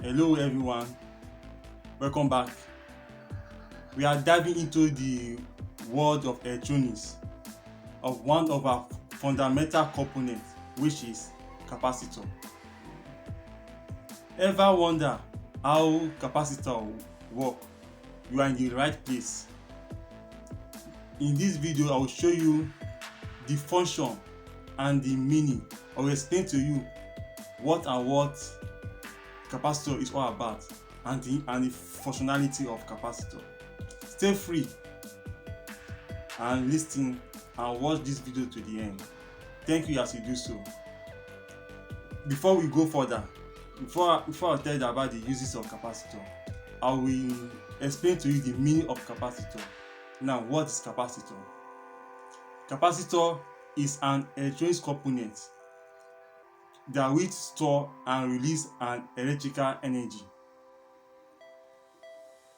Hello everyone, welcome back. We are diving into the world of electronics of one of our fundamental components, which is capacitor. Ever wonder how capacitor work? You are in the right place. In this video, I will show you the function and the meaning. I will explain to you what capacitor is all about and the functionality of capacitor. Stay free and listen and watch this video to the end. Thank you as you do so. Before we go further, before I tell you about the uses of capacitor, I will explain to you the meaning of capacitor. Now, what is capacitor? Capacitor is an electronics component that will store and release an electrical energy.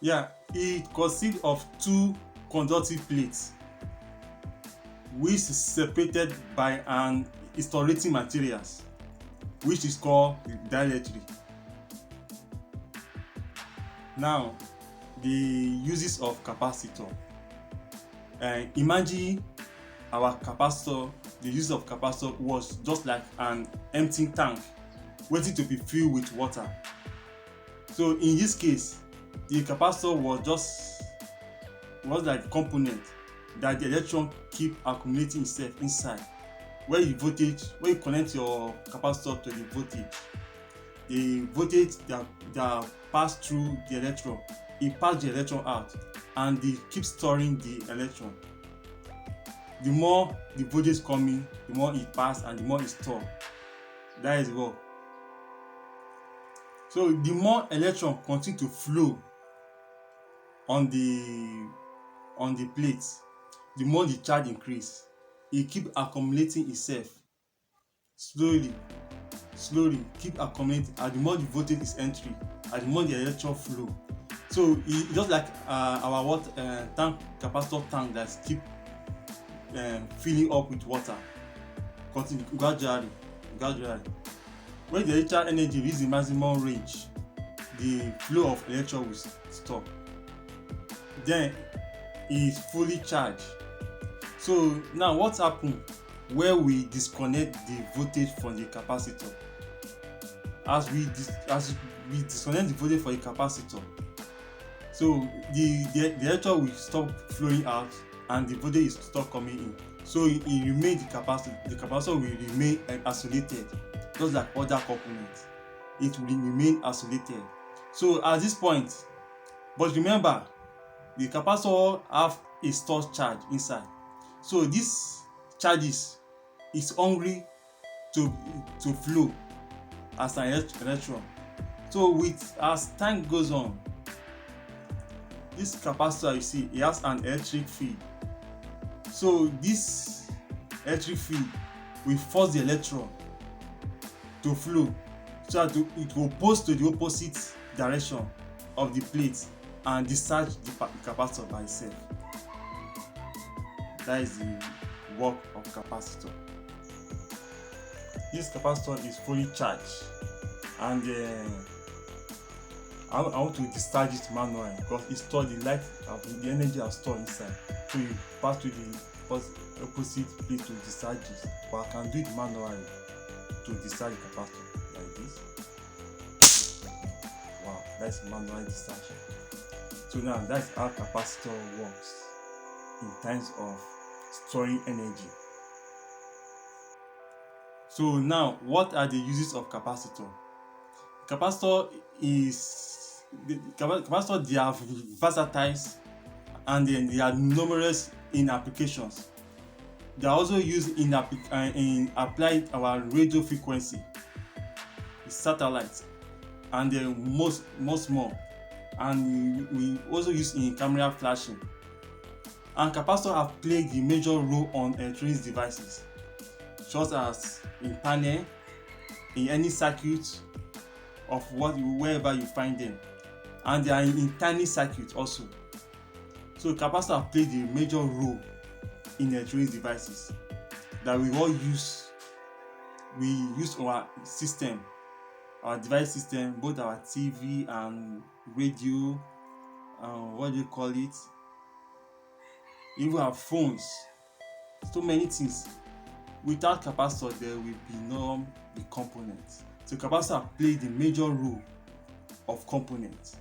It consists of two conductive plates which is separated by an insulating materials which is called dielectric. Now, the uses of capacitor. Imagine our capacitor, the use of capacitor was just like an empty tank waiting to be filled with water. So in this case, the capacitor was like a component that the electron keep accumulating itself inside. When you connect your capacitor to the voltage that pass through the electron, it pass the electron out and they keep storing the electron. The more the voltage coming, the more it pass and the more it store. That is all. So the more electron continue to flow on the plate, the more the charge increase. It keep accumulating itself slowly keep accumulating, and the more the voltage is entering and the more the electron flow. So it just like our capacitor tank that keep filling up with water continue gradually. When the electrical energy reach the maximum range, the flow of electron will stop. Then it is fully charged. So now what happens when we disconnect the voltage from the capacitor? As we disconnect the voltage from the capacitor, so the electron will stop flowing out and the voltage is stop coming in. So it remain the capacitor will remain isolated, just like other components. It will remain isolated. So at this point, but remember, the capacitor have a stored charge inside. So these charges is hungry to flow as an electron. So as time goes on, this capacitor, you see, it has an electric field. So this electric field will force the electron to flow, so that it will oppose to the opposite direction of the plate and discharge the capacitor by itself. That is the work of capacitor. This capacitor is fully charged, and I want to discharge it manually because it stores the energy are stored inside. So you pass to the opposite plate to discharge it, but I can do it manually to discharge the capacitor like this. Wow, that's manual discharge. So now that's how capacitor works in terms of storing energy. So now, what are the uses of capacitor? Capacitor they are versatile and then they are numerous in applications. They are also used in applied our radio frequency, satellites, and then most more. And we also use in camera flashing. And capacitor have played a major role on electronics devices, such as in panel, in any circuit of wherever you find them, and they are in tiny circuits also. So capacitor have played a major role in electronics devices that we use our system our device system, both our TV and radio, what do you call it, even our phones, so many things. Without capacitor there will be no the component. So capacitor play the major role of component.